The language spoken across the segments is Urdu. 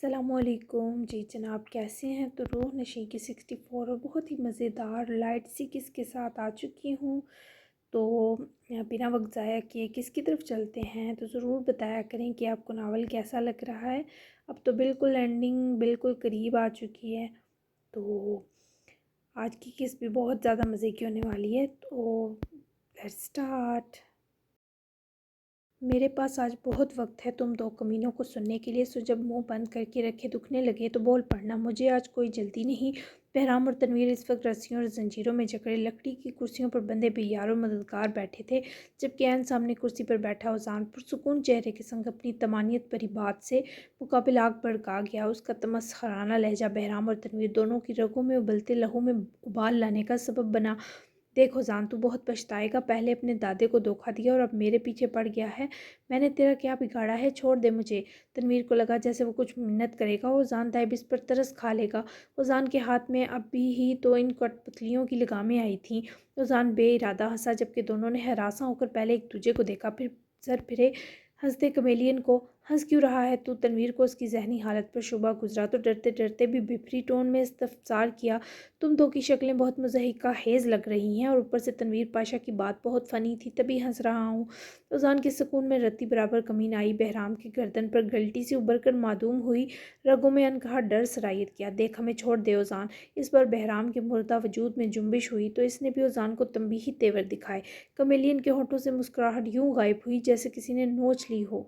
السلام علیکم جی جناب، کیسے ہیں؟ تو روح نشیں کی 64 اور بہت ہی مزیدار لائٹ سی کس کے ساتھ آ چکی ہوں۔ تو بنا وقت ضائع کیے کس کی طرف چلتے ہیں؟ تو ضرور بتایا کریں کہ آپ کو ناول کیسا لگ رہا ہے۔ اب تو بالکل اینڈنگ بالکل قریب آ چکی ہے، تو آج کی قسط بھی بہت زیادہ مزے کی ہونے والی ہے۔ تو لیٹس سٹارٹ۔ میرے پاس آج بہت وقت ہے تم دو کمینوں کو سننے کے لیے، سو جب منہ بند کر کے رکھے دکھنے لگے تو بول پڑنا۔ مجھے آج کوئی جلدی نہیں۔ بہرام اور تنویر اس وقت رسیوں اور زنجیروں میں جکڑے لکڑی کی کرسیوں پر بندے بے یار و مددگار بیٹھے تھے، جبکہ عین سامنے کرسی پر بیٹھا اذان پرسکون چہرے کے سنگ اپنی طمانینت بھری بات سے مقابل آگ بھڑکا گیا۔ اس کا تمسخرانہ لہجہ بہرام اور تنویر دونوں کی رگوں میں ابلتے لہو میں ابال لانے کا سبب بنا۔ دیکھ اذان، تو بہت پچھتائے گا۔ پہلے اپنے دادے کو دھوکا دیا اور اب میرے پیچھے پڑ گیا ہے۔ میں نے تیرا کیا بگاڑا ہے؟ چھوڑ دے مجھے۔ تنویر کو لگا جیسے وہ کچھ منت کرے گا اور اذان دائب اس پر ترس کھا لے گا۔ اذان کے ہاتھ میں ابھی ہی تو ان کٹ پتلیوں کی لگامیں آئی تھیں۔ اذان بے ارادہ ہنسا، جبکہ دونوں نے ہراساں ہو کر پہلے ایک دوسرے کو دیکھا، پھر سر پھرے ہنستے کمیلین کو۔ ہنس کیوں رہا ہے تو؟ تنویر کو اس کی ذہنی حالت پر شبہ گزرا تو ڈرتے ڈرتے بھی بھیپری ٹون میں استفسار کیا، تم دو کی شکلیں بہت مضحکہ خیز لگ رہی ہیں، اور اوپر سے تنویر پاشا کی بات بہت فنی تھی، تبھی ہنس رہا ہوں۔ اذان کے سکون میں رتی برابر کمی نہ آئی۔ بہرام کی گردن پر گلٹی سی ابھر کر معدوم ہوئی، رگوں میں انکہا ڈر سرایت کیا۔ دیکھ ہمیں چھوڑ دے اذان۔ اس بار بہرام کے مردہ وجود میں جنبش ہوئی تو اس نے بھی اذان کو تنبیہی تیور دکھائے۔ کمیلین کے ہونٹوں سے مسکراہٹ یوں غائب ہوئی جیسے کسی نے نوچ لی ہو۔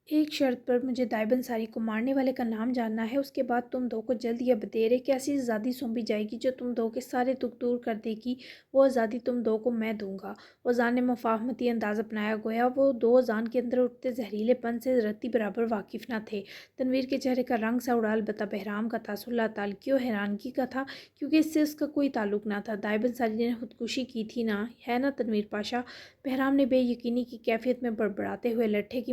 ایک شرط پر، مجھے دائب انصاری کو مارنے والے کا نام جاننا ہے، اس کے بعد تم دو کو جلد یا بدیر ایک ایسی آزادی سونپی جائے گی جو تم دو کے سارے دکھ دور کر دے گی۔ وہ آزادی تم دو کو میں دوں گا۔ اذان نے مفاہمتی انداز اپنایا، گویا وہ دو اذان کے اندر اٹھتے زہریلے پن سے رتی برابر واقف نہ تھے۔ تنویر کے چہرے کا رنگ سا اڑا، البتہ بہرام کا تاثر لاتعلقی و حیرانگی کا تھا، کیونکہ اس سے اس کا کوئی تعلق نہ تھا۔ دائب انصاری نے خودکشی کی تھی نا، ہے نا تنویر پاشا؟ بہرام نے بے یقینی کی کیفیت میں بڑبڑاتے ہوئے لٹھے کی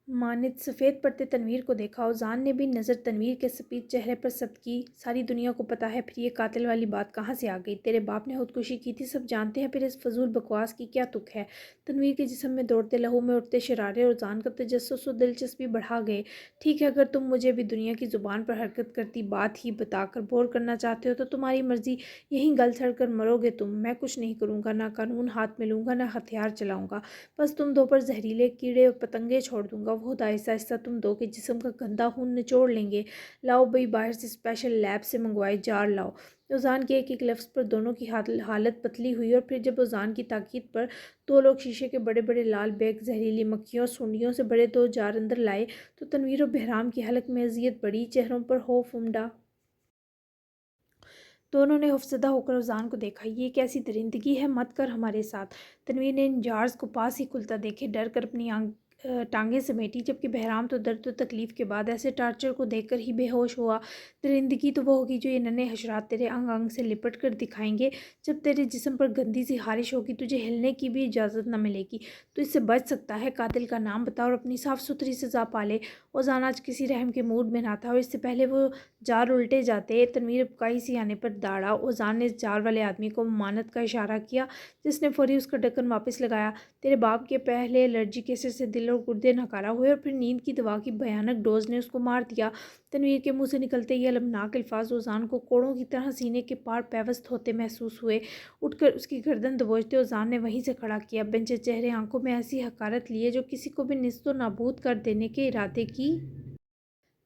مانند سفید پڑتے تنویر کو دیکھا۔ اذان نے بھی نظر تنویر کے سپید چہرے پر ثبت کی۔ ساری دنیا کو پتہ ہے، پھر یہ قاتل والی بات کہاں سے آ گئی؟ تیرے باپ نے خودکشی کی تھی، سب جانتے ہیں، پھر اس فضول بکواس کی کیا تک ہے؟ تنویر کے جسم میں دوڑتے لہو میں اٹھتے شرارے اور اذان کا تجسس و دلچسپی بڑھا گئے۔ ٹھیک ہے، اگر تم مجھے بھی دنیا کی زبان پر حرکت کرتی بات ہی بتا کر بور کرنا چاہتے ہو تو تمہاری مرضی، یہیں گل سڑ کر مرو گے تم۔ میں کچھ نہیں کروں گا، نہ قانون ہاتھ میں لوں گا، نہ ہتھیار چلاؤں گا، بس تم دو پر زہریلے کیڑے اور پتنگے چھوڑ دوں گا۔ وہ آہستہ آہستہ تم دو کے جسم کا گندا خون نچوڑ لیں گے۔ لاؤ بھئی، باہر سے اسپیشل لیب سے منگوائے جار لاؤ۔ اذان کے ایک ایک لفظ پر دونوں کی حالت پتلی ہوئی، اور پھر جب اذان کی تاکید پر دو لوگ شیشے کے بڑے بڑے لال بیگ زہریلی مکھیوں اور سونڈیوں سے بڑے دو جار اندر لائے تو تنویر و بہرام کی حلق میں اذیت بڑھی، چہروں پر خوف امڈا۔ دونوں نے خوفزدہ ہو کر اذان کو دیکھا۔ یہ کیسی درندگی ہے؟ مت کر ہمارے ساتھ۔ تنویر نے ان جارز کو پاس ہی کھلتا دیکھے ڈر کر اپنی ٹانگیں سمیٹی، جبکہ بہرام تو درد و تکلیف کے بعد ایسے ٹارچر کو دیکھ کر ہی بے ہوش ہوا۔ درندگی تو وہ ہوگی جو یہ ننھے حشرات تیرے انگ انگ سے لپٹ کر دکھائیں گے۔ جب تیرے جسم پر گندی سی خارش ہوگی، تجھے ہلنے کی بھی اجازت نہ ملے گی، تو اس سے بچ سکتا ہے؟ قاتل کا نام بتا اور اپنی صاف ستھری سزا پالے۔ اذان آج کسی رحم کے موڈ میں نہ تھا، اور اس سے پہلے وہ جار الٹے جاتے، تنویر ابکائی سی آنے پر داڑا۔ اذان نے اس جار والے آدمی کو ممانعت کا اشارہ کیا، جس نے فوری اس کا ڈھکن واپس لگایا۔ تیرے باپ کے پہلے الرجی کے اثر سے دل اور گردے ناکارہ ہوئے، اور پھر نیند کی دوا کی بھیانک ڈوز نے اس کو مار دیا۔ تنویر کے منہ سے نکلتے یہ المناک الفاظ اذان کو کوڑوں کی طرح سینے کے پار پیوست ہوتے محسوس ہوئے۔ اٹھ کر اس کی گردن دبوچتے اذان نے وہیں سے کھڑا کیا، بنچے چہرے، آنکھوں میں ایسی حقارت لیے جو کسی کو بھی نیست و نابود کر دینے کے ارادے کی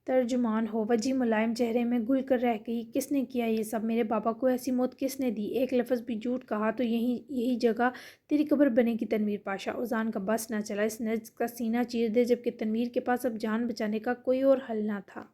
ترجمان ہو۔ وجہ ملائم چہرے میں گھل کر رہ گئی۔ کس نے کیا یہ سب؟ میرے بابا کو ایسی موت کس نے دی؟ ایک لفظ بھی جھوٹ کہا تو یہی جگہ تیری قبر بنے گی تنویر پاشا۔ اذان کا بس نہ چلا، اس نجس کا سینہ چیر دے، جبکہ تنویر کے پاس اب جان بچانے کا کوئی اور حل نہ تھا۔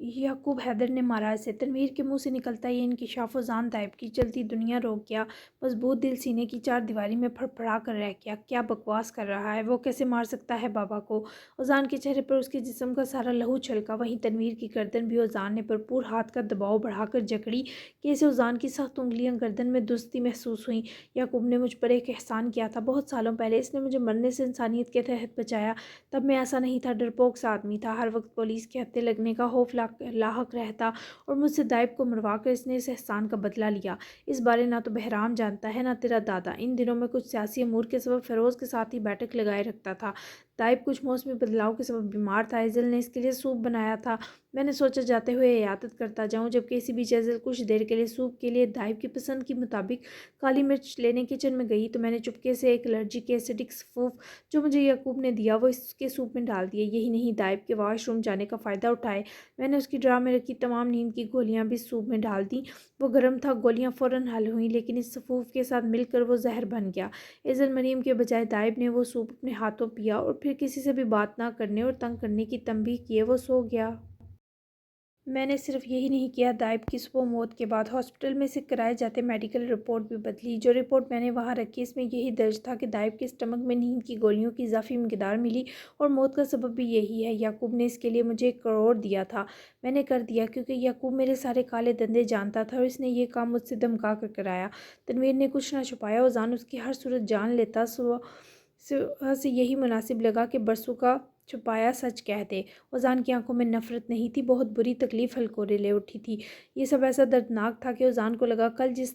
یعقوب حیدر نے مارا اسے۔ تنویر کے منہ سے نکلتا یہ انکشاف اذان دائب کی چلتی دنیا روک گیا۔ مضبوط دل سینے کی چار دیواری میں پھڑ پھڑا کر رہ گیا۔ کیا بکواس کر رہا ہے؟ وہ کیسے مار سکتا ہے بابا کو؟ اذان کے چہرے پر اس کے جسم کا سارا لہو چھلکا۔ وہیں تنویر کی گردن بھی اذان نے بھرپور ہاتھ کا دباؤ بڑھا کر جکڑی کہ اسے اذان کی سخت انگلیاں گردن میں درزتی محسوس ہوئیں۔ یعقوب نے مجھ پر ایک احسان کیا تھا بہت سالوں پہلے، اس نے مجھے مرنے سے انسانیت کے تحت بچایا۔ تب میں ایسا نہیں تھا، ڈرپوک سا آدمی تھا، ہر وقت پولیس کے ہتھے لگنے کا خوف لا لاحق رہتا اور مجھ سے دائب کو مروا کر اس نے اس احسان کا بدلہ لیا۔ اس بارے نہ تو بہرام جانتا ہے نہ تیرا دادا۔ ان دنوں میں کچھ سیاسی امور کے سبب فیروز کے ساتھ ہی بیٹھک لگائے رکھتا تھا۔ دائب کچھ موسمی بدلاؤ کے سبب بیمار تھا۔ ایزل نے اس کے لیے سوپ بنایا تھا۔ میں نے سوچا جاتے ہوئے عیادت کرتا جاؤں، جبکہ اسی بیچ ایزل کچھ دیر کے لیے سوپ کے لیے دائب کی پسند کے مطابق کالی مرچ لینے کچن میں گئی تو میں نے چپکے سے ایک الرجی کے ایسیڈک سفوف جو مجھے یعقوب نے دیا وہ اس کے سوپ میں ڈال دیے۔ یہی نہیں، دائب کے واش روم جانے کا فائدہ اٹھائے میں نے اس کی ڈرا میں رکھی تمام نیند کی گولیاں بھی سوپ میں ڈال دیں۔ وہ گرم تھا، گولیاں فوراً حل ہوئیں، لیکن اس سفوف کے ساتھ مل کر وہ زہر بن گیا۔ ایزل مریم کے بجائے دائب نے وہ سوپ اپنے ہاتھوں پیا اور پھر کسی سے بھی بات نہ کرنے اور تنگ کرنے کی تنبیہ کیے وہ سو گیا۔ میں نے صرف یہی نہیں کیا، دائب کی صبح موت کے بعد ہاسپٹل میں سے کرائے جاتے میڈیکل رپورٹ بھی بدلی۔ جو رپورٹ میں نے وہاں رکھی اس میں یہی درج تھا کہ دائب کے اسٹمک میں نیند کی گولیوں کی اضافی مقدار ملی اور موت کا سبب بھی یہی ہے۔ یعقوب نے اس کے لیے مجھے 1 کروڑ دیا تھا۔ میں نے کر دیا کیونکہ یعقوب میرے سارے کالے دندے جانتا تھا اور اس نے یہ کام مجھ سے دھمکا کر کرایا۔ تنویر نے کچھ نہ چھپایا، اوزان اس کی ہر صورت جان لیتا۔ صبح سے یہی مناسب لگا کہ برسوں کا چھپایا سچ کہہ دے۔ اوزان کی آنکھوں میں نفرت نہیں تھی، بہت بری تکلیف ہلکورے لے اٹھی تھی۔ یہ سب ایسا دردناک تھا کہ اوزان کو لگا کل جس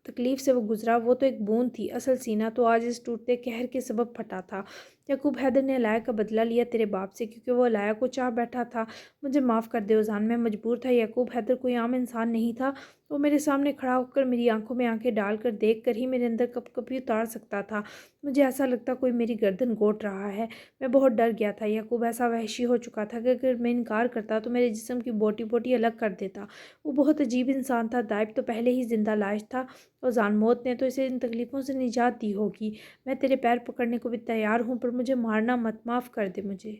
تکلیف سے وہ گزرا وہ تو ایک بوند تھی، اصل سینہ تو آج اس ٹوٹتے قہر کے سبب پھٹا تھا۔ یعقوب حیدر نے علاء کا بدلہ لیا تیرے باپ سے کیونکہ وہ علاء کو چاہ بیٹھا تھا۔ مجھے معاف کر دے اوزان، میں مجبور تھا۔ یعقوب حیدر کوئی عام انسان نہیں تھا، وہ میرے سامنے کھڑا ہو کر میری آنکھوں میں آنکھیں ڈال کر دیکھ کر ہی میرے اندر کپ کپی اتار سکتا تھا۔ مجھے ایسا لگتا کوئی میری گردن گھونٹ رہا ہے۔ میں بہت ڈر گیا تھا۔ یعقوب ایسا وحشی ہو چکا تھا کہ اگر میں انکار کرتا تو میرے جسم کی بوٹی بوٹی الگ کر دیتا۔ وہ بہت عجیب انسان تھا۔ دائب تو پہلے ہی زندہ لاش تھا۔ اوزان، موت نے تو اسے ان تکلیفوں سے نجات دی ہوگی۔ میں تیرے پیر پکڑنے کو بھی تیار ہوں، پر مجھے مارنا مت، معاف کر دے مجھے۔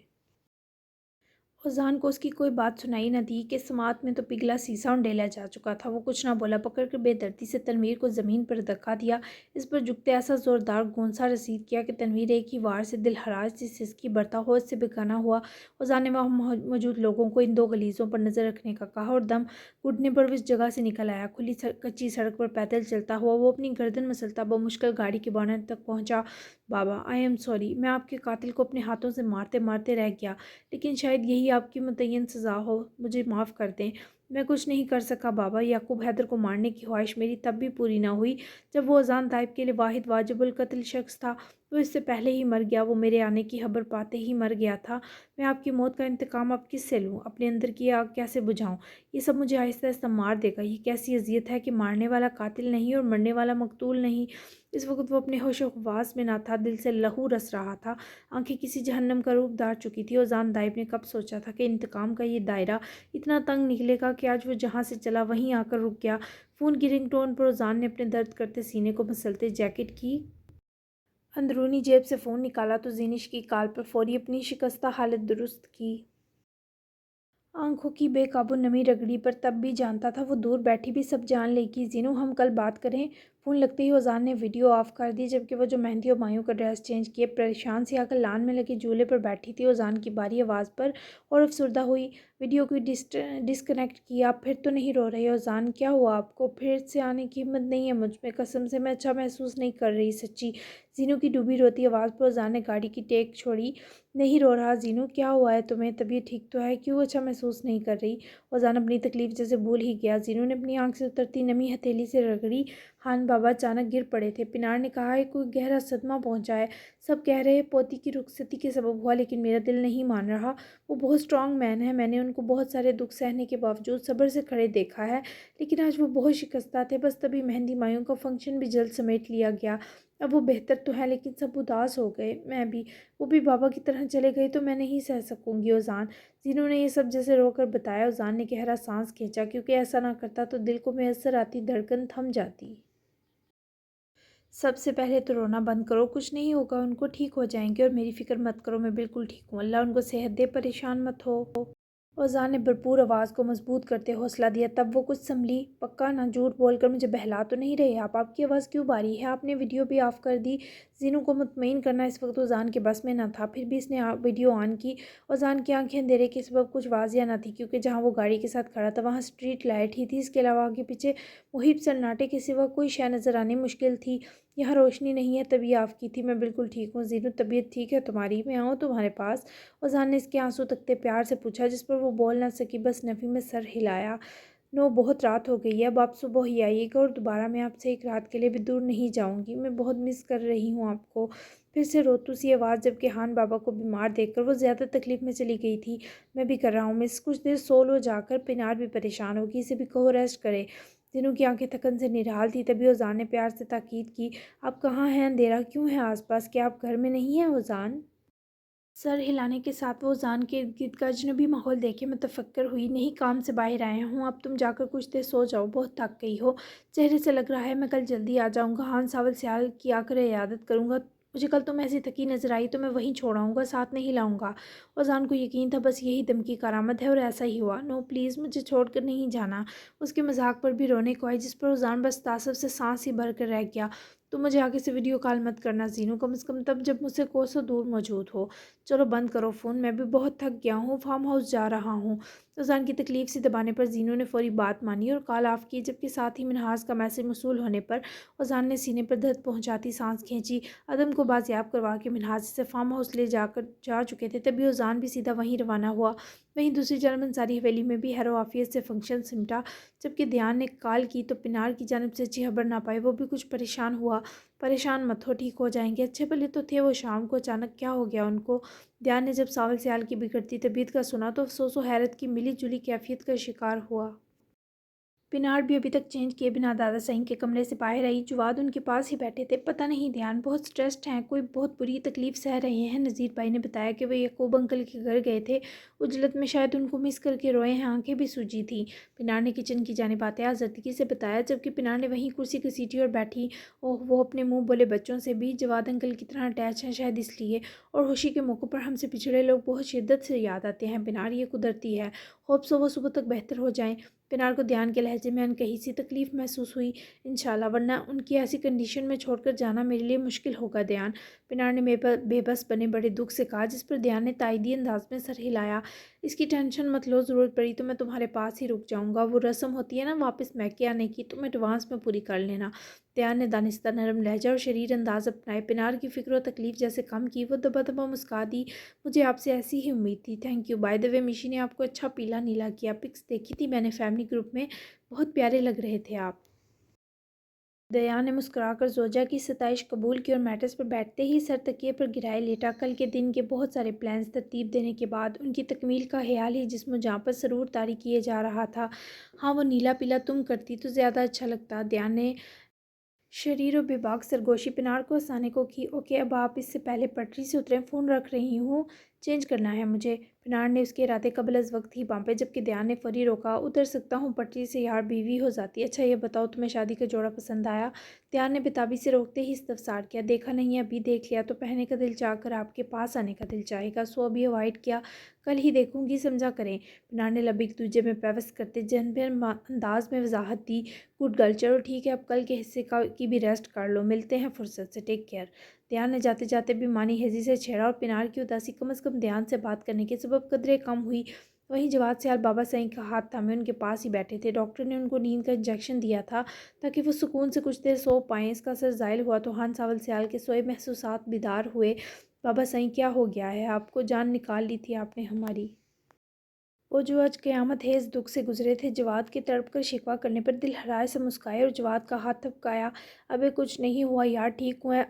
اوزان کو اس کی کوئی بات سنائی نہ دی کہ سماعت میں تو پگھلا سیسا انڈیلا جا چکا تھا۔ وہ کچھ نہ بولا، پکڑ کر بے دردی سے تنویر کو زمین پر دھکا دیا۔ اس پر جھکتے ایسا زوردار گونسا رسید کیا کہ تنویر ایک ہی وار سے دل ہراج سی سسکی برتا ہوش سے بے گانہ ہوا۔ اوزان نے وہاں موجود لوگوں کو ان 2 غلیظوں پر نظر رکھنے کا کہا اور دم گھٹنے پر وہ اس جگہ سے نکل آیا۔ کھلی کچی سڑک پر پیدل چلتا ہوا وہ اپنی گردن مسلتا بمشکل گاڑی کے بونٹ تک پہنچا۔ بابا، آئی ایم سوری، میں آپ کے قاتل کو اپنے ہاتھوں سے مارتے مارتے رہ گیا، لیکن شاید یہی آپ کی متعین سزا ہو، مجھے معاف کر دیں۔ میں کچھ نہیں کر سکا بابا۔ یعقوب حیدر کو مارنے کی خواہش میری تب بھی پوری نہ ہوئی جب وہ اوزان دائب کے لیے واحد واجب القتل شخص تھا۔ وہ اس سے پہلے ہی مر گیا، وہ میرے آنے کی خبر پاتے ہی مر گیا تھا۔ میں آپ کی موت کا انتقام اب کس سے لوں؟ اپنے اندر کی آگ کیسے بجھاؤں؟ یہ سب مجھے آہستہ آہستہ مار دے گا۔ یہ کیسی اذیت ہے کہ مارنے والا قاتل نہیں اور مرنے والا مقتول نہیں۔ اس وقت وہ اپنے ہوش و حواس میں نہ تھا، دل سے لہو رس رہا تھا، آنکھیں کسی جہنم کا روپ دھار چکی تھی۔ اوزان دائب نے کب سوچا تھا کہ انتقام کا یہ دائرہ اتنا تنگ نکلے گا کہ آج وہ جہاں سے چلا وہیں آ کر رک گیا۔ فون کی رنگ ٹون پر اوزان نے اپنے درد کرتے سینے کو مسلتے جیکٹ کی اندرونی جیب سے فون نکالا تو زینش کی کال پر فوری اپنی شکستہ حالت درست کی۔ آنکھوں کی بے قابو نمی رگڑی پر تب بھی جانتا تھا وہ دور بیٹھی بھی سب جان لے گی۔ زینو، ہم کل بات کریں۔ فون لگتے ہی اوزان نے ویڈیو آف کر دی جبکہ وہ جو مہندی و مایوں کا ڈریس چینج کیے پریشان سی آ کر لان میں لگے جھولے پر بیٹھی تھی۔ اوزان کی باری آواز پر اور افسردہ ہوئی۔ ویڈیو کو ڈسکنیکٹ کیا۔ پھر تو نہیں رو رہے اوزان؟ کیا ہوا آپ کو؟ پھر سے آنے کی ہمت نہیں ہے مجھ میں، قسم سے میں اچھا محسوس نہیں کر رہی سچی۔ زینو کی ڈوبی روتی آواز پر اوزان نے گاڑی کی ٹیک چھوڑی۔ نہیں رو رہا زینو، کیا ہوا ہے تمہیں؟ طبیعت ٹھیک تو ہے؟ کیوں اچھا محسوس نہیں کر رہی؟ اوزان اپنی تکلیف جیسے بھول ہی گیا۔ زینو نے اپنی آنکھ سے اترتی نمی ہتھیلی سے رگڑی۔ ہان بابا اچانک گر پڑے تھے۔ پنار نے کہا ہے کوئی گہرا صدمہ پہنچا ہے، سب کہہ رہے پوتی کی رخصتی کے سبب ہوا، لیکن میرا دل نہیں مان رہا۔ وہ بہت اسٹرانگ مین ہے، میں نے ان کو بہت سارے دکھ سہنے کے باوجود صبر سے کھڑے دیکھا ہے، لیکن آج وہ بہت شکستہ تھے۔ بس تبھی مہندی مایوں کا فنکشن بھی جلد سمیٹ لیا گیا۔ اب وہ بہتر تو ہیں لیکن سب اداس ہو گئے، میں بھی۔ وہ بھی بابا کی طرح چلے گئے تو میں نہیں سہ سکوں گی اوزان۔ زینو نے یہ سب جیسے رو کر بتایا۔ اوزان نے گہرا سانس کھینچا، کیونکہ ایسا نہ کرتا تو دل کو میسر آتی دھڑکن تھم جاتی۔ سب سے پہلے تو رونا بند کرو، کچھ نہیں ہوگا، ان کو ٹھیک ہو جائیں گے، اور میری فکر مت کرو، میں بالکل ٹھیک ہوں، اللہ ان کو صحت دے، پریشان مت ہو۔ اوزان نے بھرپور آواز کو مضبوط کرتے حوصلہ دیا۔ تب وہ کچھ سنبھلی۔ پکا نہ جھوٹ بول کر مجھے بہلا تو نہیں رہے آپ کی آواز کیوں بھاری ہے؟ آپ نے ویڈیو بھی آف کر دی؟ زینو کو مطمئن کرنا اس وقت اذان کے بس میں نہ تھا، پھر بھی اس نے ویڈیو آن کی۔ اذان کی آنکھیں اندھیرے کے سبب کچھ واضح نہ تھی کیونکہ جہاں وہ گاڑی کے ساتھ کھڑا تھا وہاں اسٹریٹ لائٹ ہی تھی، اس کے علاوہ آگے پیچھے محیط سناٹے کے سوا کوئی شے نظر آنی مشکل تھی۔ یہاں روشنی نہیں ہے، تبھی آف کی تھی۔ میں بالکل ٹھیک ہوں زینو، طبیعت ٹھیک ہے تمہاری؟ میں آؤں تمہارے پاس؟ اذان نے اس کے آنسو تکتے پیار سے پوچھا، جس پر وہ بول نہ سکی، بس نفی میں سر ہلایا۔ نو، بہت رات ہو گئی ہے، اب آپ صبح ہی آئیے گا، اور دوبارہ میں آپ سے ایک رات کے لیے بھی دور نہیں جاؤں گی۔ میں بہت مس کر رہی ہوں آپ کو۔ پھر سے روتو سی آواز، جبکہ ہان بابا کو بیمار دیکھ کر وہ زیادہ تکلیف میں چلی گئی تھی۔ میں بھی کر رہا ہوں مس، کچھ دیر سو لو جا کر، پینار بھی پریشان ہوگی، اسے بھی کہو ریسٹ کرے۔ زینو کی آنکھیں تھکن سے نڈھال تھی، تبھی اذان نے پیار سے تاکید کی، آپ کہاں ہیں؟ اندھیرا کیوں ہے آس پاس؟ کیا آپ گھر میں نہیں ہیں اذان؟ سر ہلانے کے ساتھ وہ اذان کے ارد گرد کا اجنبی ماحول دیکھے متفکر ہوئی۔ نہیں، کام سے باہر آئے ہوں، اب تم جا کر کچھ دیر سو جاؤ، بہت تھک گئی ہو، چہرے سے لگ رہا ہے۔ میں کل جلدی آ جاؤں گا، ہان ساول سیال کی آ کر عیادت کروں گا۔ مجھے کل تم ایسی تھکی نظر آئی تو میں وہیں چھوڑ آؤں گا، ساتھ نہیں لاؤں گا۔ اذان کو یقین تھا بس یہی دھمکی کارآمد ہے، اور ایسا ہی ہوا۔ نو پلیز، مجھے چھوڑ کر نہیں جانا۔ اس کے مذاق پر بھی رونے کو آئی، جس پر اذان بس تعصب سے سانس ہی بھر کر رہ گیا۔ تم مجھے آگے سے ویڈیو کال مت کرنا زینو، کم از کم تب جب مجھ سے کوسوں دور موجود ہو۔ چلو بند کرو فون، میں بھی بہت تھک گیا ہوں، فارم ہاؤس جا رہا ہوں۔ اذان کی تکلیف سے دبانے پر زینو نے فوری بات مانی اور کال آف کی، جبکہ ساتھ ہی منہاس کا میسج موصول ہونے پر اذان نے سینے پر درد پہنچاتی سانس کھینچی۔ عدم کو بازیاب کروا کے منہاس اسے فارم ہاؤس لے جا چکے تھے، تبھی اذان بھی سیدھا وہیں روانہ ہوا۔ وہیں دوسری جانب انصاری حویلی میں بھی خیر و عافیت سے فنکشن سمٹا۔ جبکہ دیان نے کال کی تو پنار کی جانب سے اچھی خبر نہ پائی، وہ بھی کچھ پریشان ہوا۔ پریشان مت ہو، ٹھیک ہو جائیں گے، اچھے بھلے تو تھے وہ، شام کو اچانک کیا ہو گیا ان کو؟ دیان نے جب ساول سیال کی بگڑتی طبیعت کا سنا تو افسوس و حیرت کی ملی جلی کیفیت کا شکار ہوا۔ پنار بھی ابھی تک چینج کیے بنا دادا صحیح کے کمرے سے باہر آئی۔ جواد ان کے پاس ہی بیٹھے تھے۔ پتہ نہیں دیان بہت سٹریسڈ ہیں، کوئی بہت بری تکلیف سہ رہے ہیں۔ نذیر بھائی نے بتایا کہ وہ یعقوب انکل کے گھر گئے تھے، عجلت میں شاید ان کو مس کر کے روئے ہیں، آنکھیں بھی سوجی تھیں۔ پنار نے کچن کی جانب آتے آزردگی سے بتایا، جبکہ پنار نے وہیں کرسی گھسیٹی اور بیٹھی۔ اوہ، وہ اپنے منہ بولے بچوں سے بھی جواد انکل کی طرح اٹیچ ہیں، شاید اس لیے، اور خوشی کے موقع پر ہم سے پچھڑے لوگ بہت شدت سے یاد آتے ہیں پنار، یہ قدرتی ہے۔ ہوپ سو وہ صبح تک بہتر ہو جائیں۔ پنار کو دیان کے لہجے میں انکہی سی تکلیف محسوس ہوئی۔ انشاءاللہ، ورنہ ان کی ایسی کنڈیشن میں چھوڑ کر جانا میرے لیے مشکل ہوگا دیان، پنار نے بے بس بنے بڑے دکھ سے کہا، جس پر دیان نے تائیدی انداز میں سر ہلایا۔ اس کی ٹینشن مت لو، ضرورت پڑی تو میں تمہارے پاس ہی رک جاؤں گا، وہ رسم ہوتی ہے نا واپس میکے آنے کی، تم ایڈوانس میں پوری کر لینا۔ دیان نے دانستہ نرم لہجہ اور شریر انداز اپنائے، پنار کی فکر و تکلیف جیسے کم کی، وہ دبا دبا مسکا دی، مجھے آپ سے ایسی ہی امید تھی، تھینک یو، بائی دی وے میشی نے آپ کو اچھا پیلا نیلا کیا، پکس دیکھی تھی میں نے فیملی گروپ میں، بہت پیارے لگ رہے تھے آپ۔ دیان نے مسکرا کر زوجہ کی ستائش قبول کی اور میٹرز پر بیٹھتے ہی سر تکیے پر گرائے لیٹا۔ کل کے دن کے بہت سارے پلانز ترتیب دینے کے بعد ان کی تکمیل کا خیال ہی جسم و جاں پر سرور طاری کیے جا رہا تھا۔ ہاں، وہ نیلا پیلا تم کرتی تو زیادہ اچھا لگتا، دیان نے شریر و بے باک سرگوشی پنار کو ہنسانے کو کی۔ اوکے، اب آپ اس سے پہلے پٹری سے اتریں، فون رکھ رہی ہوں، چینج کرنا ہے مجھے۔ پنار نے اس کے ارادے قبل از وقت ہی بانپے، جبکہ دیان نے فوری روکا، اتر سکتا ہوں پٹری سے یار، بیوی ہو جاتی۔ اچھا یہ بتاؤ تمہیں شادی کا جوڑا پسند آیا؟ دیان نے بےتابی سے روکتے ہی استفسار کیا۔ دیکھا نہیں، ابھی دیکھ لیا تو پہننے کا دل چاہ کر آپ کے پاس آنے کا دل چاہے گا، سو ابھی اوائڈ کیا، کل ہی دیکھوں گی، سمجھا کریں۔ پنار نے لب ایک دوسرے میں پیوست کرتے جنبن انداز میں وضاحت دی، گڈ گرل، چلو ٹھیک ہے، اب کل کے حصے کی بھی ریسٹ کر لو، ملتے ہیں فرصت سے، ٹیک کیئر۔ دیان نے جاتے جاتے بھی مانی ہیزی سے چھیڑا، اور پنار کی اداسی کم از کم دیان سے بات کرنے کے سبب قدرے کم ہوئی۔ وہیں جواد سیال بابا سعید کا ہاتھ تھامے ان کے پاس ہی بیٹھے تھے۔ ڈاکٹر نے ان کو نیند کا انجیکشن دیا تھا تاکہ وہ سکون سے کچھ دیر سو پائیں۔ اس کا اثر زائل ہوا تو ہان ساول سیال کے سوئے محسوسات بیدار ہوئے۔ بابا سعید، کیا ہو گیا ہے آپ کو؟ جان نکال لی تھی آپ نے ہماری۔ وہ جو آج قیامت خیز دکھ سے گزرے تھے، جواد کے تڑپ کر شکوہ کرنے پر دل ہرائے سے مسکائے اور جواد کا ہاتھ تھپکایا۔ ابے کچھ نہیں ہوا یار، ٹھیک ہوں،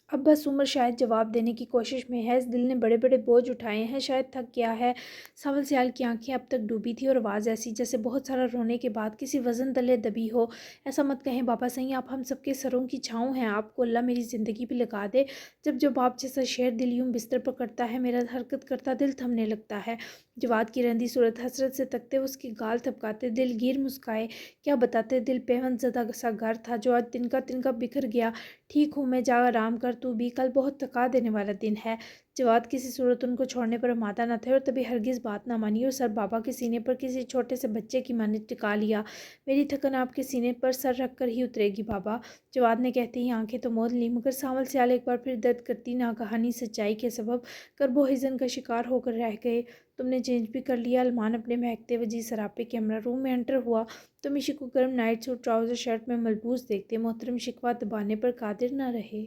اب بس عمر شاید جواب دینے کی کوشش میں ہے، اس دل نے بڑے بڑے بوجھ اٹھائے ہیں، شاید تھک گیا ہے۔ ساول سیال کی آنکھیں اب تک ڈوبی تھی اور آواز ایسی جیسے بہت سارا رونے کے بعد کسی وزن تلے دبی ہو۔ ایسا مت کہیں بابا سعید، آپ ہم سب کے سروں کی چھاؤں ہیں، آپ کو اللہ میری زندگی بھی لگا دے۔ جب آپ جیسا شیر دل یوں بستر پر کرتا ہے، میرا حرکت کرتا دل تھمنے لگتا ہے۔ جواد کی رہندی صورت حسرت سے تکتے اس کی گال تھپکاتے دل گیر مسکائے، کیا بتاتے، دل پیوند زدہ سا گھر تھا جو آج تنکا تنکا بکھر گیا۔ ٹھیک ہوں میں، جا آرام کر، تو بھی، کل بہت تھکا دینے والا دن ہے۔ جواد کسی صورت ان کو چھوڑنے پر آمادہ نہ تھے اور تبھی ہرگز بات نہ مانی اور سر بابا کے سینے پر کسی چھوٹے سے بچے کی مانند ٹکا لیا۔ میری تھکن آپ کے سینے پر سر رکھ کر ہی اترے گی بابا، جواد نے کہتے ہی آنکھیں تو موند لی، مگر سانول سیال ایک بار پھر درد کرتی ناگہانی سچائی کے سبب کرب و حزن کا شکار ہو کر رہ گئے۔ تم نے چینج بھی کر لیا؟ المان اپنے مہکتے وجی سراپے کیمرہ روم میں انٹر ہوا تو میشی کو گرم نائٹ سوٹ ٹراؤزر شرٹ میں ملبوس دیکھتے محترم شکوہ دبانے پر قادر نہ رہے۔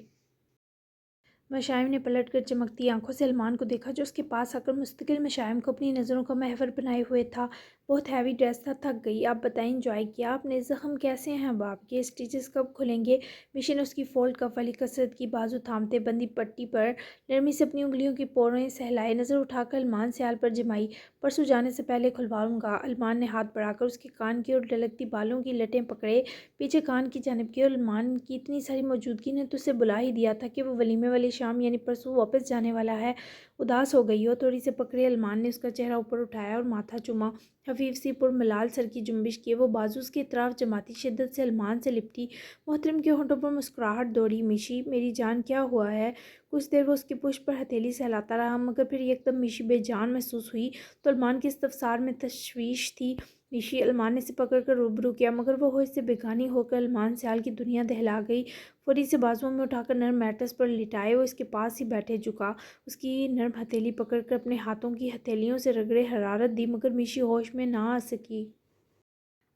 مشائم نے پلٹ کر چمکتی آنکھوں سے المان کو دیکھا جو اس کے پاس آ کر مستقل مشائم کو اپنی نظروں کا محور بنائے ہوئے تھا۔ بہت ہیوی ڈریس تھا، تھک گئی۔ آپ بتائیں انجوائے کیا آپ نے؟ زخم کیسے ہیں اب آپ کے؟ اسٹیچز کب کھلیں گے؟ میشی نے اس کی فولڈ کف والی کثرت کی بازو تھامتے بندی پٹی پر نرمی سے اپنی انگلیوں کی پوریں سہلائے، نظر اٹھا کر المان سیال پر جمائی۔ پرسوں جانے سے پہلے کھلواؤں گا۔ المان نے ہاتھ بڑھا کر اس کے کان کی اور ڈھلکتی بالوں کی لٹیں پکڑے پیچھے کان کی جانب کی، اور المان کی اتنی ساری موجودگی نے تو اسے بلا ہی دیا تھا کہ وہ ولیمے والی شام یعنی پرسوں واپس جانے والا ہے۔ اداس ہو گئی ہو تھوڑی سے پکڑے المان نے اس کا چہرہ اوپر اٹھایا اور ماتھا چوما، خفیف سی پرملال سر کی جنبش کیے وہ بازو اس کی اطراف جماتی شدت سے المان سے لپٹی۔ محترم کے ہونٹوں پر مسکراہٹ دوڑی۔ میشی میری جان کیا ہوا ہے؟ کچھ دیر وہ اس کی پشت پر ہتھیلی سے ہلاتا رہا، مگر پھر یکدم میشی بے جان محسوس ہوئی تو المان کے استفسار میں تشویش تھی۔ میشی، المان نے اسے پکڑ کر روبرو کیا، مگر وہ ہوش سے بیگانی ہو کر المان سیال کی دنیا دہلا گئی۔ فوری سے بازوؤں میں اٹھا کر نرم میٹرس پر لٹائے وہ اس کے پاس ہی بیٹھے، جھکا اس کی نرم ہتھیلی پکڑ کر اپنے ہاتھوں کی ہتھیلیوں سے رگڑے حرارت دی، مگر میشی ہوش میں نہ آ سکی۔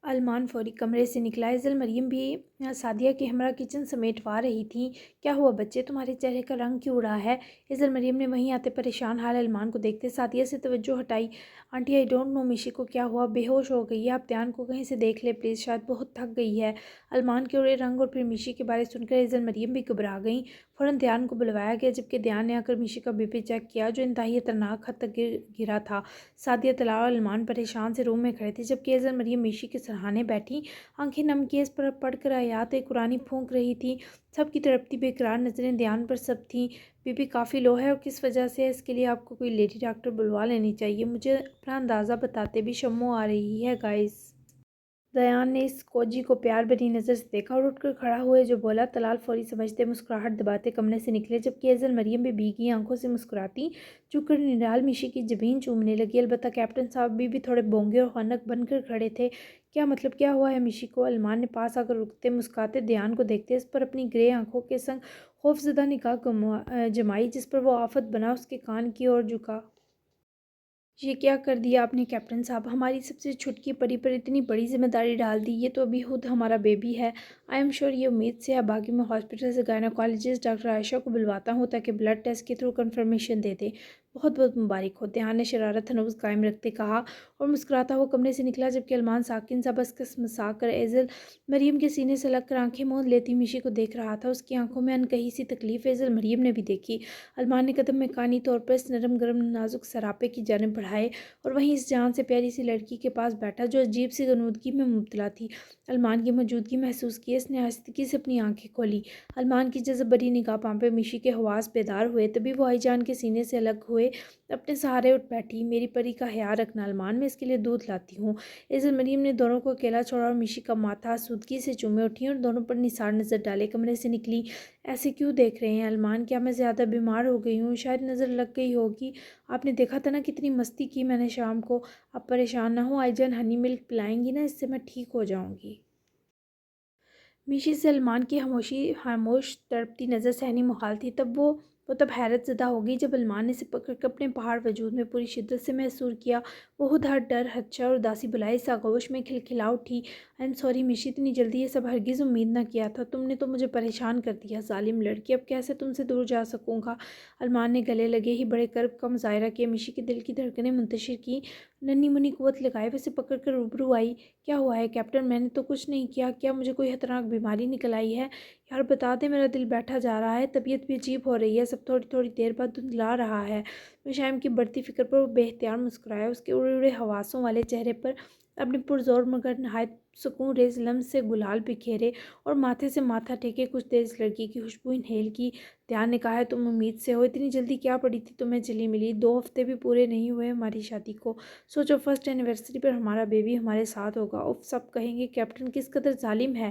المان فوری کمرے سے نکلا۔ ایزل مریم بھی سعدیہ کے ہمراہ کچن سمیٹوا رہی تھیں۔ کیا ہوا بچے، تمہارے چہرے کا رنگ کیوں اڑا ہے؟ ایزل مریم نے وہیں آتے پریشان حال المان کو دیکھتے سعدیہ سے توجہ ہٹائی۔ آنٹی آئی ڈونٹ نو میشی کو کیا ہوا، بے ہوش ہو گئی ہے، آپ دیان کو کہیں سے دیکھ لیں پلیز، شاید بہت تھک گئی ہے۔ المان کے اڑے رنگ اور پھر میشی کے بارے سن کر ایزل مریم بھی گھبرا گئیں۔ فوراً دیان کو بلوایا گیا، جبکہ دیان نے آ کر میشی کا بی پی چیک کیا جو انتہائی خطرناک حد تک گرا تھا۔ سعدیہ، طلال اور المان پریشان سے روم میں کھڑے تھے، جبکہ ایزل مریم میشی کے سرہانے بیٹھی آنکھیں نم کیے اس پر پڑھ کر آیات قرآنی پھونک رہی تھی۔ سب کی تڑپتی بے قرار نظریں دیان پر سب تھیں۔ بی پی کافی لو ہے اور کس وجہ سے ہے، اس کے لیے آپ کو کوئی لیڈی ڈاکٹر بلوا لینی چاہیے، مجھے اپنا اندازہ بتاتے بھی شمو آ رہی ہے گائز۔ دیان نے اس کوجی کو پیار بھری نظر سے دیکھا اور اٹھ کر کھڑا ہوئے جو بولا۔ طلال فوری سمجھتے مسکراہٹ دباتے کمرے سے نکلے، جبکہ ایزل مریم بھی بھیگی آنکھوں سے مسکراتی جھک کر نڈال میشی کی جبین چومنے لگی۔ البتہ کیپٹن صاحب بھی تھوڑے بونگے اور خنک بن کر کھڑے تھے۔ کیا مطلب، کیا ہوا ہے میشی کو؟ المان نے پاس آ کر رکتے مسکاتے دیان کو دیکھتے اس پر اپنی گرے آنکھوں کے سنگ خوفزدہ نگاہ جمائی، جس پر وہ آفت بنا اس کے کان کی اور جھکا۔ یہ کیا کر دیا آپ نے کیپٹن صاحب؟ ہماری سب سے چھٹکی پری پر اتنی بڑی ذمہ داری ڈال دی، یہ تو ابھی خود ہمارا بیبی ہے۔ آئی ایم شیور یہ امید سے ہے، باقی میں ہاسپٹل سے گائنیکالوجسٹ ڈاکٹر عائشہ کو بلواتا ہوں تاکہ بلڈ ٹیسٹ کے تھرو کنفرمیشن دے دے۔ بہت بہت مبارک ہو، دیان نے شرارت ہنوز قائم رکھتے کہا اور مسکراتا ہوا کمرے سے نکلا، جبکہ المان ساکن سا بس کس مسا کر ایزل مریم کے سینے سے لگ کر آنکھیں موند لیتی میشی کو دیکھ رہا تھا۔ اس کی آنکھوں میں انکہی سی تکلیف ایزل مریم نے بھی دیکھی۔ المان نے قدم مکانی طور پر اس نرم گرم نازک سراپے کی جانب بڑھائے اور وہیں اس جان سے پیاری سی لڑکی کے پاس بیٹھا جو عجیب سی غنودگی میں مبتلا تھی۔ المان کی موجودگی محسوس کی اس نے آہستگی سے اپنی آنکھیں کھولی۔ المان کی جذب بھری نگاہ پہ میشی کے حواس بیدار ہوئے، تبھی وہ آئی جان کے سینے سے الگ ہوئے اپنے سہارے اٹھ بیٹھی۔ میری پری کا خیال رکھنا المان، میں اس کے لیے دودھ لاتی ہوں۔ ایزل مریم نے دونوں کو اکیلا چھوڑا اور میشی کا ماتھا آسودگی سے چومے اٹھی اور دونوں پر نثار نظر ڈالے کمرے سے نکلی۔ ایسے کیوں دیکھ رہے ہیں المان؟ کیا میں زیادہ بیمار ہو گئی ہوں؟ شاید نظر لگ گئی ہوگی، آپ نے دیکھا تھا نا کتنی مستی کی میں نے شام کو۔ آپ پریشان نہ ہوں، آئی جان ہنی ملک پلائیں گی نا، اس سے میں ٹھیک ہو جاؤں گی۔ میشی سے المان کی خاموش تڑپتی نظر سہنی محال تھی۔ وہ تب حیرت زدہ ہو گئی جب المان نے اسے پکڑ کر اپنے پہاڑ وجود میں پوری شدت سے محسور کیا۔ وہ خود ہر ڈر، خدشہ اور اداسی بھلائی اس آغوش میں کھلکھلا اٹھی۔ آئی ایم سوری میشی، اتنی جلدی یہ سب ہرگز امید نہ کیا تھا، تم نے تو مجھے پریشان کر دیا، ظالم لڑکی، اب کیسے تم سے دور جا سکوں گا؟ المان نے گلے لگے ہی بڑے کرب کا مظاہرہ کیا، میشی کے دل کی دھڑکنیں منتشر کی، ننھی منھی قوت لگائے وہ اسے پکڑ کر روبرو آئی۔ کیا ہوا ہے کیپٹن؟ میں نے تو کچھ نہیں کیا، کیا مجھے کوئی خطرناک بیماری نکل آئی ہے؟ یار بتا دے، میرا دل بیٹھا جا رہا ہے، طبیعت بھی عجیب ہو رہی ہے، سب تھوڑی تھوڑی دیر بعد دھندلا رہا ہے۔ مشائم کی بڑھتی فکر پر وہ بے اختیار مسکرایا، اس کے اڑے اڑے حواسوں والے چہرے پر اپنے پرزور مگر نہایت سکون ریز لمس سے گلال بکھیرے اور ماتھے سے ماتھا ٹیکے کچھ دیر اس لڑکی کی خوشبو انہیل کی۔ دیان نے کہا ہے تم امید سے ہو، اتنی جلدی کیا پڑی تھی تمہیں چلی ملی؟ 2 ہفتے بھی پورے نہیں ہوئے ہماری شادی کو، سوچو فرسٹ اینیورسری پر ہمارا بیبی ہمارے ساتھ ہوگا۔ اف، سب کہیں گے کیپٹن کس قدر ظالم ہے،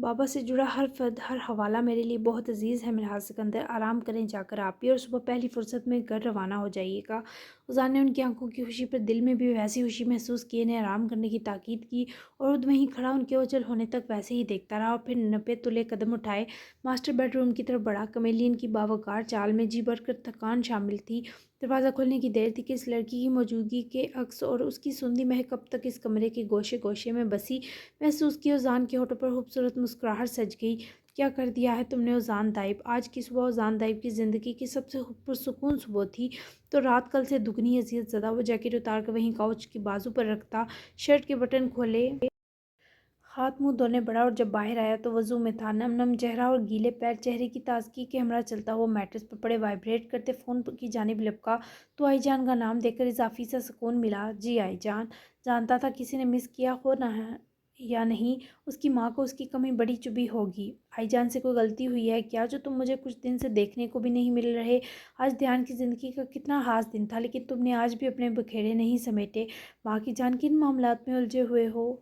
بابا سے جڑا ہر فرد، ہر حوالہ میرے لیے بہت عزیز ہے منہاج سکندر، آرام کریں جا کر آپ بھی، اور صبح پہلی فرصت میں گھر روانہ ہو جائیے گا۔ اذان نے ان کی آنکھوں کی خوشی پر دل میں بھی ویسی خوشی محسوس کی، انہیں آرام کرنے کی تاکید کی، اور خود وہیں کھڑا ان کے اوجل ہونے تک ویسے ہی دیکھتا رہا، اور پھر 90 تلے قدم اٹھائے ماسٹر بیڈ روم کی طرف بڑھا۔ کمیلین کی باوقار چال میں جی بھر کر تھکان شامل تھی۔ دروازہ کھولنے کی دیر تھی کہ اس لڑکی کی موجودگی کے عکس اور اس کی سوندھی مہک اب تک اس کمرے کے گوشے گوشے میں بسی محسوس کی۔ اذان کے ہونٹوں پر خوبصورت مسکراہٹ سج گئی۔ کیا کر دیا ہے تم نے اذان دائب؟ آج کی صبح اذان دائب کی زندگی کی سب سے پرسکون صبح تھی، تو رات کل سے دگنی اذیت زدہ۔ وہ جیکٹ اتار کر وہیں کاؤچ کی بازو پر رکھتا، شرٹ کے بٹن کھولے، ہاتھ منہ دھونے بڑھا، اور جب باہر آیا تو وضو میں تھا۔ نم نم چہرہ اور گیلے پیر، چہرے کی تازگی کے ہمراہ چلتا ہوا میٹرس پر پڑے وائبریٹ کرتے فون کی جانب لپکا تو آئی جان کا نام دیکھ کر اضافی سا سکون ملا۔ جی آئی جان۔ جانتا تھا کسی نے مس کیا ہو نہ یا نہیں، اس کی ماں کو اس کی کمی بڑی چبھی ہوگی۔ آئی جان سے کوئی غلطی ہوئی ہے کیا جو تم مجھے کچھ دن سے دیکھنے کو بھی نہیں مل رہے؟ آج دھیان کی زندگی کا کتنا خاص دن تھا، لیکن تم نے آج بھی اپنے بکھیڑے نہیں سمیٹے۔ ماں کی جان کن معاملات میں الجھے ہوئے ہو؟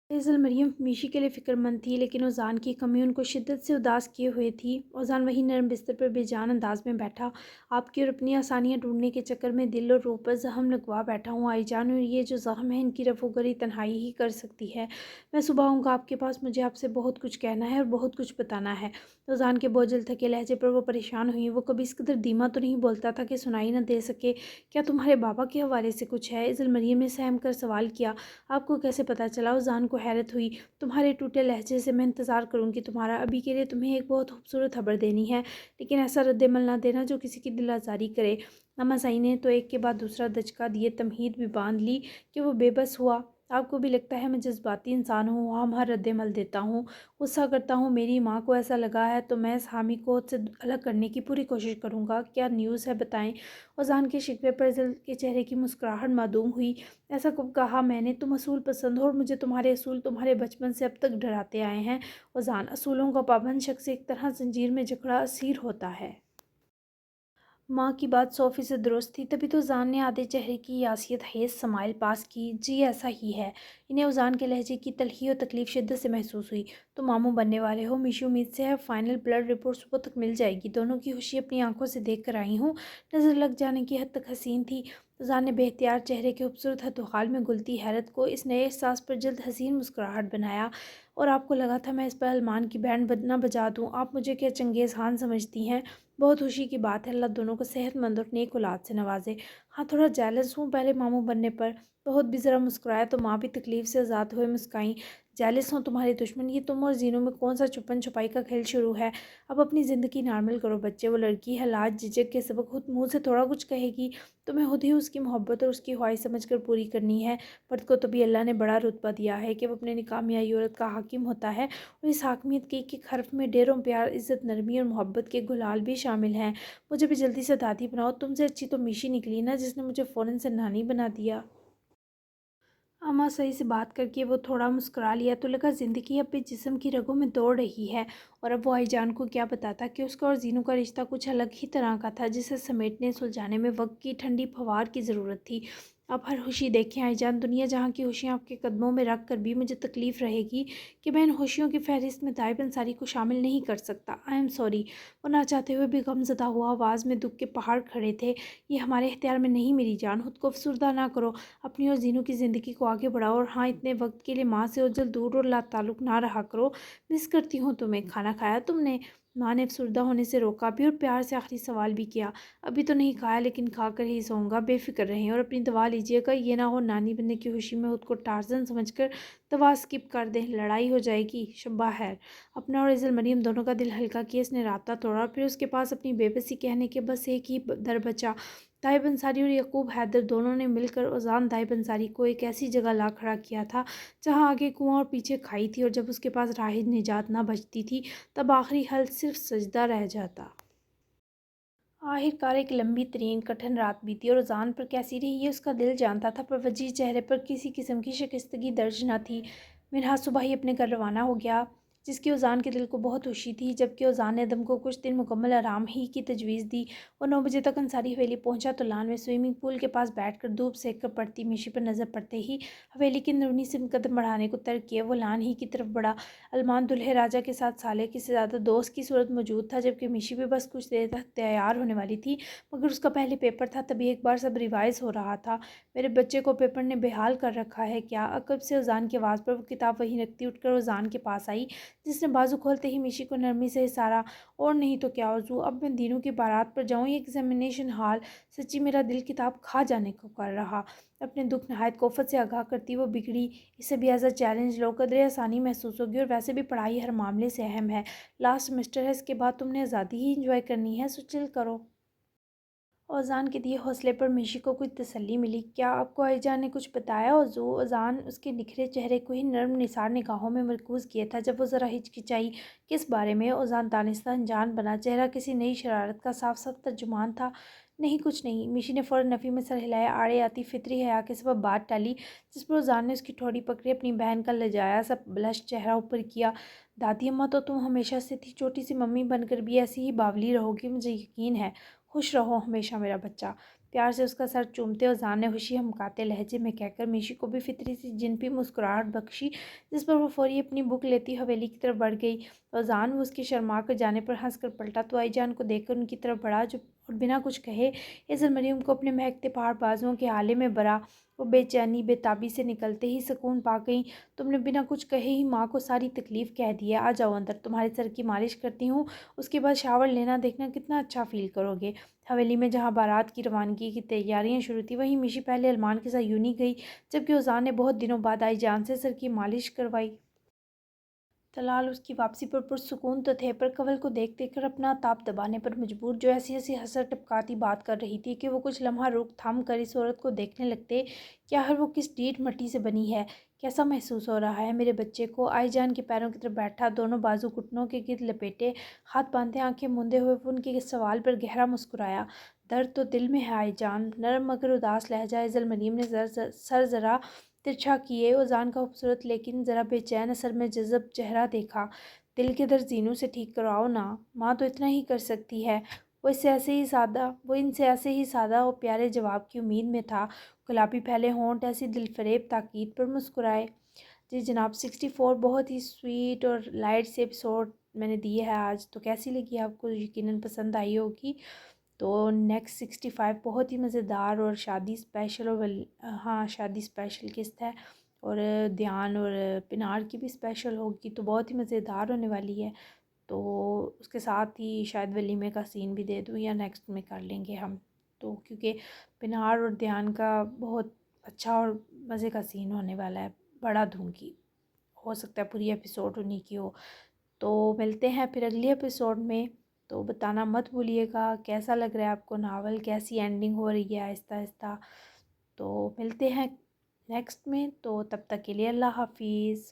فیصل مریم میشی کے لیے فکر مند تھی، لیکن اذان کی کمی ان کو شدت سے اداس کیے ہوئے تھی۔ اذان وہی نرم بستر پر بے جان انداز میں بیٹھا، آپ کی اور اپنی آسانیاں ڈھونڈنے کے چکر میں دل اور روح پر زخم لگوا بیٹھا ہوں آئی جان، اور یہ جو زخم ہے ان کی رفع گری تنہائی ہی کر سکتی ہے۔ میں صبح آؤں گا آپ کے پاس، مجھے آپ سے بہت کچھ کہنا ہے اور بہت کچھ بتانا ہے۔ اذان کے بوجھل تھکے لہجے پر وہ پریشان ہوئی۔ وہ کبھی اس قدر دھیما تو نہیں بولتا تھا کہ سنائی نہ دے سکے۔ کیا تمہارے بابا کے حوالے سے کچھ ہے؟ فیصل مریم نے سہم کر سوال کیا۔ آپ کو کیسے پتہ چلا؟ اذان کو حیرت ہوئی۔ تمہارے ٹوٹے لہجے سے میں انتظار کروں گی تمہارا۔ ابھی کے لیے تمہیں ایک بہت خوبصورت خبر دینی ہے، لیکن ایسا رد عمل نہ دینا جو کسی کی دل آزاری کرے۔ اما سعید نے تو ایک کے بعد دوسرا دھچکا دیے تمہید بھی باندھ لی کہ وہ بے بس ہوا۔ آپ کو بھی لگتا ہے میں جذباتی انسان ہوں، ہم ہر رد عمل دیتا ہوں، غصہ کرتا ہوں۔ میری ماں کو ایسا لگا ہے تو میں اس حامی کو خود سے الگ کرنے کی پوری کوشش کروں گا۔ کیا نیوز ہے بتائیں؟ اذان کے شکوے پر فیصل کے چہرے کی مسکراہٹ معدوم ہوئی۔ ایسا کب کہا میں نے؟ تم اصول پسند ہو، اور مجھے تمہارے اصول تمہارے بچپن سے اب تک ڈراتے آئے ہیں۔ اذان، اصولوں کا پابند شخص ایک طرح زنجیر میں جکڑا اسیر ہوتا ہے۔ ماں کی بات 100% درست تھی، تبھی تو اذان نے آدھے چہرے کی یاسیت خیز سمائل پاس کی۔ جی ایسا ہی ہے۔ انہیں اذان کے لہجے کی تلخی اور تکلیف شدت سے محسوس ہوئی۔ تم ماموں بننے والے ہو، میشو امید سے ہے فائنل بلڈ رپورٹ صبح تک مل جائے گی۔ دونوں کی خوشی اپنی آنکھوں سے دیکھ کر آئی ہوں، نظر لگ جانے کی حد تک حسین تھی۔ اذان نے بے اختیار چہرے کے خوبصورت حد و خال میں گلتی حیرت کو اس نئے احساس پر جلد حسین مسکراہٹ بنایا۔ اور آپ کو لگا تھا میں اس پر المان کی بینڈ نہ بجا دوں؟ آپ مجھے کیا چنگیز خان سمجھتی ہیں؟ بہت خوشی کی بات ہے، اللہ دونوں کو صحت مند اور نیک اولاد سے نوازے۔ ہاں تھوڑا جیلس ہوں پہلے ماموں بننے پر۔ بہت بھی ذرا مسکرایا تو ماں بھی تکلیف سے آزاد ہوئے مسکرائیں۔ جیلس ہوں تمہارے دشمن؟ یہ تم اور زینوں میں کون سا چھپن چھپائی کا کھیل شروع ہے؟ اب اپنی زندگی نارمل کرو بچے، وہ لڑکی ہے لاج جھجک کے سبق خود منہ سے تھوڑا کچھ کہے گی، تمہیں خود ہی اس کی محبت اور اس کی خواہش سمجھ کر پوری کرنی ہے۔ مرد کو تبھی اللہ نے بڑا رتبہ دیا ہے کہ وہ اپنے نکاح میں آئی عورت کا حاکم ہوتا ہے، اور اس حاکمیت کے ایک ایک حرف میں ڈیروں پیار، عزت، نرمی اور محبت کے گلال بھی شامل ہیں۔ مجھے بھی جلدی سے دادی بناؤ، تم سے اچھی تو میشی نکلی نا جس نے مجھے فوراً سے نانی بنا دیا۔ اما صحیح سے بات کر کے وہ تھوڑا مسکرا لیا تو لگا زندگی اب بھی جسم کی رگوں میں دوڑ رہی ہے، اور اب وہ آئی جان کو کیا بتاتا کہ اس کا اور زینوں کا رشتہ کچھ الگ ہی طرح کا تھا، جسے سمیٹنے سلجھانے میں وقت کی ٹھنڈی پھوار کی ضرورت تھی۔ اب ہر خوشی دیکھیں آئی جان، دنیا جہاں کی خوشیاں آپ کے قدموں میں رکھ کر بھی مجھے تکلیف رہے گی کہ میں ان خوشیوں کی فہرست میں دائب انصاری کو شامل نہیں کر سکتا۔ I am sorry. وہ نہ چاہتے ہوئے بھی غم زدہ ہوا آواز میں دکھ کے پہاڑ کھڑے تھے۔ یہ ہمارے اختیار میں نہیں میری جان، خود کو افسردہ نہ کرو، اپنی اور زینوں کی زندگی کو آگے بڑھاؤ، اور ہاں اتنے وقت کے لیے ماں سے اوجھل دور اور لا تعلق نہ رہا کرو۔ مس کرتی ہوں تمہیں۔ کھانا کھایا تم نے؟ ماں نے افسردہ ہونے سے روکا بھی اور پیار سے آخری سوال بھی کیا۔ ابھی تو نہیں کھایا، لیکن کھا کر ہی سوؤں گا، بے فکر رہیں اور اپنی دوا لیجیے گا، یہ نہ ہو نانی بننے کی خوشی میں خود کو ٹارزن سمجھ کر دوا اسکپ کر دیں، لڑائی ہو جائے گی۔ شبہ خیر۔ اپنا اور فیصل مریم دونوں کا دل ہلکا کیا اس نے رابطہ توڑا، اور پھر اس کے پاس اپنی بے بسی کہنے کے بس ایک ہی در بچا۔ دائب انصاری اور یعقوب حیدر دونوں نے مل کر اذان دائب انصاری کو ایک ایسی جگہ لا کھڑا کیا تھا جہاں آگے کنواں اور پیچھے کھائی تھی، اور جب اس کے پاس راہ نجات نہ بچتی تھی تب آخری حل صرف سجدہ رہ جاتا۔ آخر کار ایک لمبی ترین کٹھن رات بیتی، اور اذان پر کیسی رہی یہ اس کا دل جانتا تھا، پر وجیح چہرے پر کسی قسم کی شکستگی درج نہ تھی۔ منہاج صبح ہی اپنے گھر روانہ ہو گیا۔ جس کی اذان کے دل کو بہت خوشی تھی۔ جبکہ اذان نے ادم کو کچھ دن مکمل آرام ہی کی تجویز دی۔ وہ 9 بجے تک انصاری حویلی پہنچا تو لان میں سوئمنگ پول کے پاس بیٹھ کر دھوپ سیک کر پڑتی میشی پر نظر پڑتے ہی حویلی کی اندرونی سے قدم بڑھانے کو ترک کیے وہ لان ہی کی طرف بڑھا۔ المان دولہے راجہ کے ساتھ سالے کی سے زیادہ دوست کی صورت موجود تھا، جبکہ میشی بھی بس کچھ دیر تک تیار ہونے والی تھی، مگر اس کا پہلے پیپر تھا۔ تبھی ایک بار سب ریوائز ہو رہا تھا۔ میرے بچے کو پیپر نے بحال کر رکھا ہے کیا؟ عقب سے اذان کی آواز پر وہ کتاب وہیں رکھتی اٹھ کر اذان کے پاس آئی، جس نے بازو کھولتے ہی میشی کو نرمی سے اشارہ، اور نہیں تو کیا وضو، اب میں دینوں کی بارات پر جاؤں یا ایگزامینیشن ہال؟ سچی میرا دل کتاب کھا جانے کو کر رہا۔ اپنے دکھ نہایت کوفت سے آگاہ کرتی وہ بگڑی، اسے بھی ایز اے چیلنج لو، قدرے آسانی محسوس ہوگی، اور ویسے بھی پڑھائی ہر معاملے سے اہم ہے۔ لاسٹ سیمسٹر ہے، اس کے بعد تم نے آزادی ہی انجوائے کرنی ہے، سو چل کرو۔ اذان کے دیے حوصلے پر میشی کو کچھ تسلی ملی۔ کیا آپ کو آئی جان نے کچھ بتایا وضو؟ اذان اس کے نکھرے چہرے کو ہی نرم نثار نگاہوں میں مرکوز کیے تھا جب وہ ذرا ہچکچائی۔ کس بارے میں؟ اذان دانستہ انجان بنا، چہرہ کسی نئی شرارت کا صاف صاف ترجمان تھا۔ نہیں کچھ نہیں، میشی نے فوراً نفی میں سر ہلایا، آڑے آتی فطری حیا کے سبب بات ٹالی، جس پر اذان نے اس کی ٹھوڑی پکڑی، اپنی بہن کا لجایا سا بلش چہرہ اوپر کیا۔ دادی اماں تو تم ہمیشہ سے تھی، چھوٹی سی ممی بن کر بھی ایسی ہی باولی رہو گی، مجھے یقین ہے۔ خوش رہو ہمیشہ میرا بچہ۔ پیار سے اس کا سر چومتے اذان نے خوشی ہمکاتے لہجے میں کہہ کر میشی کو بھی فطری سی جن پہ مسکراہٹ بخشی، جس پر وہ فوری اپنی بک لیتی حویلی کی طرف بڑھ گئی۔ اذان وہ اس کے شرما کر جانے پر ہنس کر پلٹا تو آئی جان کو دیکھ کر ان کی طرف بڑھا جو اور بنا کچھ کہے ایزل مریم کو اپنے مہکتے پہاڑ بازوؤں کے ہالے میں برا۔ وہ بے چینی بے تابی سے نکلتے ہی سکون پا گئیں۔ تم نے بنا کچھ کہے ہی ماں کو ساری تکلیف کہہ دی ہے، آ جاؤ اندر، تمہارے سر کی مالش کرتی ہوں، اس کے بعد شاور لینا، دیکھنا کتنا اچھا فیل کرو گے۔ حویلی میں جہاں بارات کی روانگی کی تیاریاں شروع تھیں، وہیں میشی پہلے المان کے ساتھ یونی گئی، جبکہ اذان نے بہت دنوں بعد آئی جان سے سر کی مالش کروائی۔ طلال اس کی واپسی پر پرسکون تو تھے، پر کنول کو دیکھ دیکھ کر اپنا تاپ دبانے پر مجبور، جو ایسی ایسی حسر ٹپکاتی بات کر رہی تھی کہ وہ کچھ لمحہ رک تھم کر اس عورت کو دیکھنے لگتے کہ آخر وہ کس ڈیٹ مٹی سے بنی ہے۔ کیسا محسوس ہو رہا ہے میرے بچے کو؟ آئی جان کے پیروں کی طرف بیٹھا، دونوں بازو گھٹنوں کے گرد لپیٹے، ہاتھ باندھے، آنکھیں موندے ہوئے وہ ان کے سوال پر گہرا مسکرایا۔ درد تو دل میں ہے آئی جان، نرم مگر اداس لہجہ ایزل مریم نے سر ذرا ترچھا کیے اذان کا خوبصورت لیکن ذرا بے چین اثر میں جذب چہرہ دیکھا۔ دل کے درد زینوں سے ٹھیک کرواؤ نا، ماں تو اتنا ہی کر سکتی ہے۔ وہ ان سے ایسے ہی سادہ اور پیارے جواب کی امید میں تھا۔ گلابی پھیلے ہونٹ ایسی دلفریب تاکید پر مسکرائے۔ جی جناب، 64 بہت ہی سویٹ اور لائٹ سے ایپیسوڈ میں نے دی ہے آج، تو کیسی لگی آپ کو؟ یقیناً پسند آئی ہوگی۔ تو نیکسٹ 65 بہت ہی مزیدار اور شادی اسپیشل اور ہاں شادی اسپیشل قسط ہے، اور دھیان اور پنار کی بھی اسپیشل ہوگی، تو بہت ہی مزیدار ہونے والی ہے۔ تو اس کے ساتھ ہی شاید ولیمے کا سین بھی دے دوں یا نیکسٹ میں کر لیں گے ہم، تو کیونکہ پنار اور دھیان کا بہت اچھا اور مزے کا سین ہونے والا ہے، بڑا دوں گی، ہو سکتا ہے پوری ایپیسوڈ انہیں کی ہو۔ تو ملتے ہیں پھر اگلی ایپیسوڈ میں، تو بتانا مت بھولیے گا کیسا لگ رہا ہے آپ کو ناول، کیسی اینڈنگ ہو رہی ہے آہستہ آہستہ۔ تو ملتے ہیں نیکسٹ میں، تو تب تک کے لیے اللہ حافظ۔